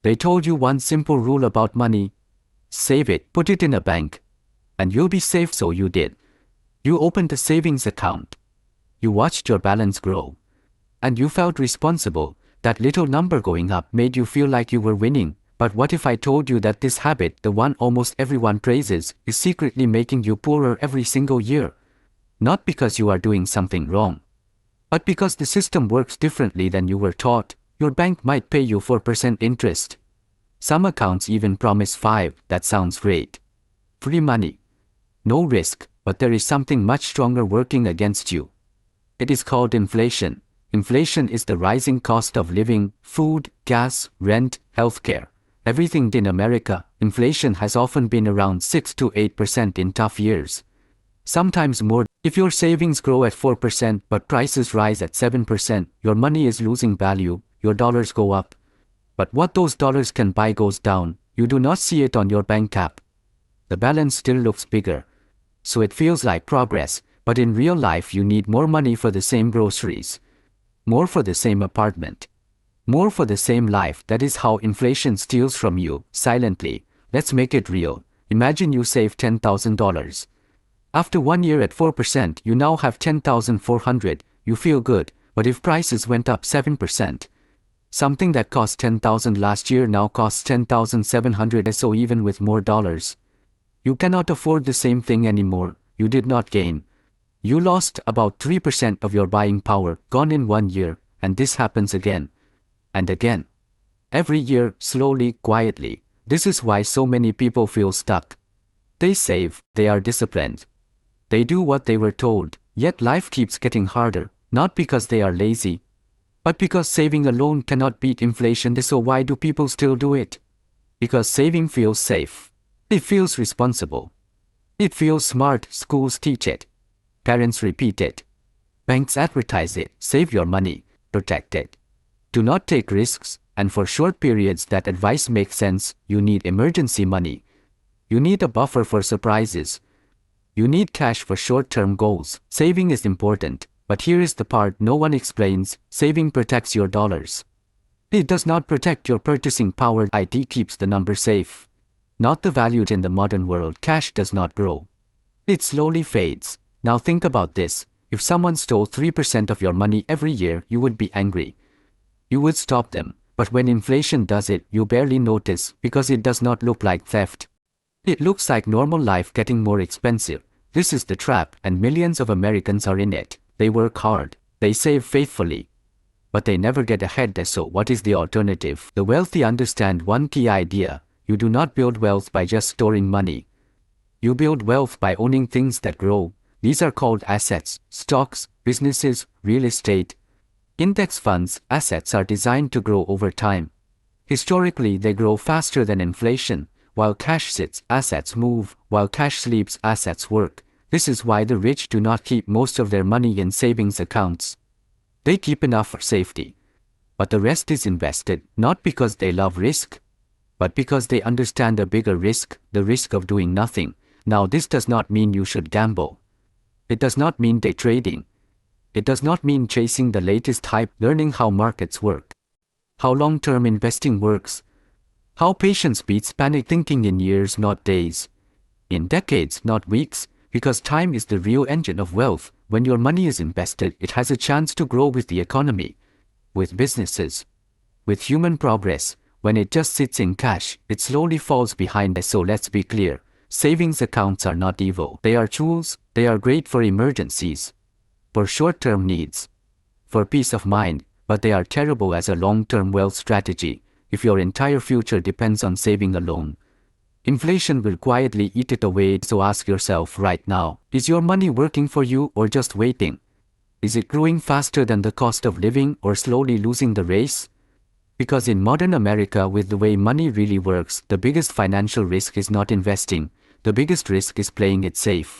They told you one simple rule about money: save it, put it in a bank, and you'll be safe. So you did. You opened a savings account. You watched your balance grow. And you felt responsible. That little number going up made you feel like you were winning. But what if I told you that this habit, the one almost everyone praises, is secretly making you poorer every single year? Not because you are doing something wrong, but because the system works differently than you were taught. Your bank might pay you 4% interest. Some accounts even promise 5%. That sounds great. Free money. No risk, but there is something much stronger working against you. It is called inflation. Inflation is the rising cost of living: food, gas, rent, healthcare. Everything. In America, inflation has often been around 6 to 8% in tough years. Sometimes more. If your savings grow at 4% but prices rise at 7%, your money is losing value. Your dollars go up, but what those dollars can buy goes down. You do not see it on your bank app. The balance still looks bigger, so it feels like progress, but in real life you need more money for the same groceries, more for the same apartment, more for the same life. That is how inflation steals from you, silently. Let's make it real. Imagine you save $10,000. After 1 year at 4%, you now have $10,400. You feel good, but if prices went up 7%, something that cost $10,000 last year now costs $10,700. So even with more dollars, you cannot afford the same thing anymore. You did not gain. You lost about 3% of your buying power, gone in 1 year, and this happens again and again. Every year, slowly, quietly. This is why so many people feel stuck. They save, they are disciplined, they do what they were told, yet life keeps getting harder, not because they are lazy, but because saving alone cannot beat inflation. So why do people still do it? Because saving feels safe. It feels responsible. It feels smart. Schools teach it. Parents repeat it. Banks advertise it. Save your money. Protect it. Do not take risks. And for short periods that advice makes sense. You need emergency money. You need a buffer for surprises. You need cash for short-term goals. Saving is important. But here is the part no one explains: saving protects your dollars. It does not protect your purchasing power. It keeps the number safe, not the value. In the modern world, cash does not grow. It slowly fades. Now think about this. If someone stole 3% of your money every year, you would be angry. You would stop them. But when inflation does it, you barely notice, because it does not look like theft. It looks like normal life getting more expensive. This is the trap, and millions of Americans are in it. They work hard, they save faithfully, but they never get ahead. So what is the alternative? The wealthy understand one key idea: you do not build wealth by just storing money. You build wealth by owning things that grow. These are called assets: stocks, businesses, real estate. Index funds. Assets are designed to grow over time. Historically, they grow faster than inflation. While cash sits, assets move. While cash sleeps, assets work. This is why the rich do not keep most of their money in savings accounts. They keep enough for safety, but the rest is invested, not because they love risk, but because they understand a bigger risk: the risk of doing nothing. Now, this does not mean you should gamble. It does not mean day trading. It does not mean chasing the latest hype. Learning how markets work, how long-term investing works, how patience beats panic. Thinking in years, not days. In decades, not weeks. Because time is the real engine of wealth. When your money is invested, it has a chance to grow with the economy, with businesses, with human progress. When it just sits in cash, it slowly falls behind. So let's be clear. Savings accounts are not evil. They are tools. They are great for emergencies, for short-term needs, for peace of mind, but they are terrible as a long-term wealth strategy. If your entire future depends on saving alone, inflation will quietly eat it away. So ask yourself right now, is your money working for you or just waiting? Is it growing faster than the cost of living or slowly losing the race? Because in modern America, with the way money really works, the biggest financial risk is not investing. The biggest risk is playing it safe.